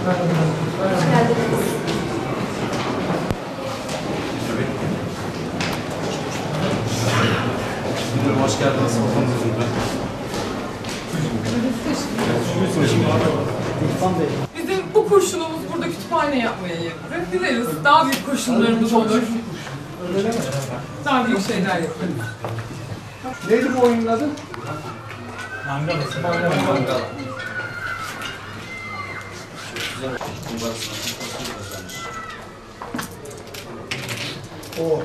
Hoş geldiniz. Hoş geldiniz. Bizim bu kurşunumuz burada kütüphane yapmaya yetti. Dileriz daha büyük kurşunlarımız olur. Daha büyük şeyler yaparız. Neydi bu oyunun adı? Mangal. O.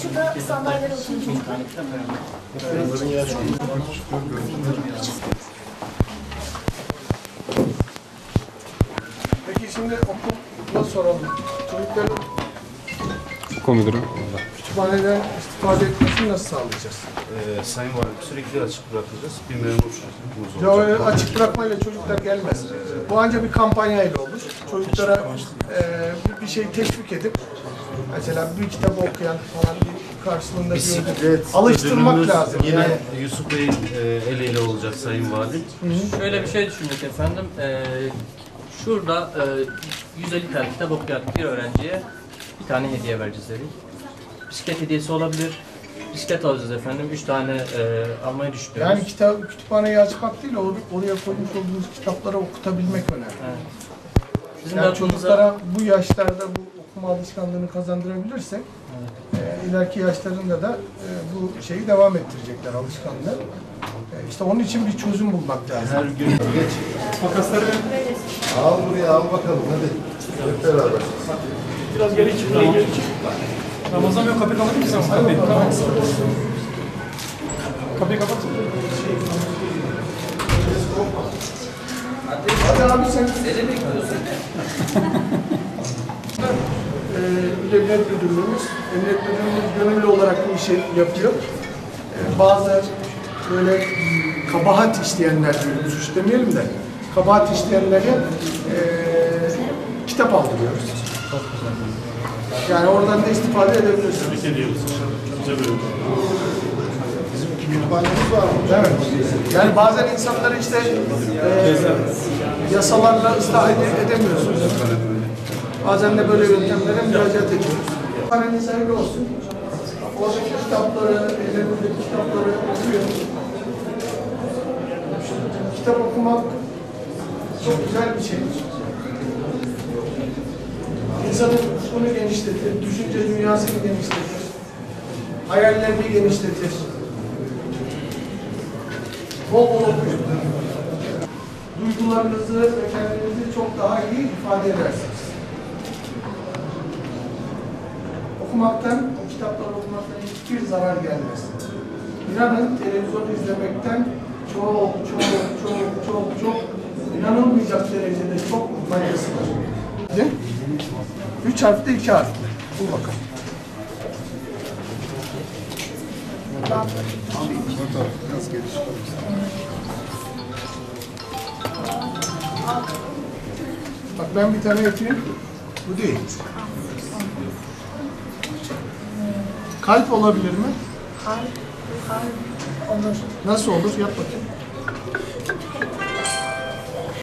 Şurada sandalyeler oturun çocuklar. Peki şimdi okula soralım. Çocukların Müdürüm. kütüphaneden istifade etmesini nasıl sağlayacağız? Sayın Valim, sürekli açık bırakacağız. Bir memurumuz Ya olacak. öyle açık bırakmayla çocuklar gelmez. Bu ancak bir kampanyayla olur. Çocuklara bir şey teşvik edip mesela bir kitap okuyan falan bir karşılığında bir alıştırmak Ödülümüz lazım. Yine Yani. Yusuf Bey'in eliyle olacak Sayın Valim. Şöyle bir şey düşündük efendim. Şurada 150 tane kitap okuyan bir öğrenciye bir tane hediye vereceğiz dedik. Bisiklet hediyesi olabilir. Bisiklet alacağız efendim. 3 tane almayı düşünüyoruz. Yani kütüphaneyi açmak değil, oraya koymuş olduğumuz kitapları okutabilmek önemli. Evet. Bizim de Yani aklımıza çocuklara bu yaşlarda bu okuma alışkanlığını kazandırabilirsek, ileriki yaşlarında da bu şeyi devam ettirecekler, alışkanlığı. İşte onun için bir çözüm bulmak lazım. Her gün geç. Makasları Al buraya, al bakalım hadi. Hep beraber. biraz geri çık, geri çık. Ramazan yok, kapıyı kapatır mısın? Kapıyı tamam. Kapıyı kapat. Hadi abi sen. ne bekliyorsun? Emniyet Müdürlüğümüz, Emniyet Müdürlüğümüz gönüllü olarak bu işi yapıyor. Bazı böyle kabahat işleyenler diyoruz, suç demeyelim de, kabahat işleyenlere kitap aldırıyoruz. Yani oradan da istifade edebilirsiniz. Bizim kütüphanemiz var mı? Evet. Yani bazen insanları işte yasalarla ıslah edemiyorsunuz. Bazen de böyle yöntemlere müracaat ediyoruz. Kütüphaneniz hayırlı olsun. Oradaki kitapları, ellerindeki kitapları okuyun. Kitap okumak çok güzel bir şey. İnsanın ufkunu genişletir, düşünce dünyasını genişletir, hayallerini genişletir. Bol bol okuyun. Duygularınızı ve kendinizi çok daha iyi ifade edersiniz. Okumaktan, o kitapları okumaktan hiçbir zarar gelmez. İnanın televizyon izlemekten çok inanılmayacak derecede çok faydası var. 3 harfte 2 harfte. Bul bakalım. Nasıl gelişiyor? Bak ben bir tane yapayım. Bu değil. Kalp olabilir mi? Kalp olur. Nasıl olur? Yap bakayım.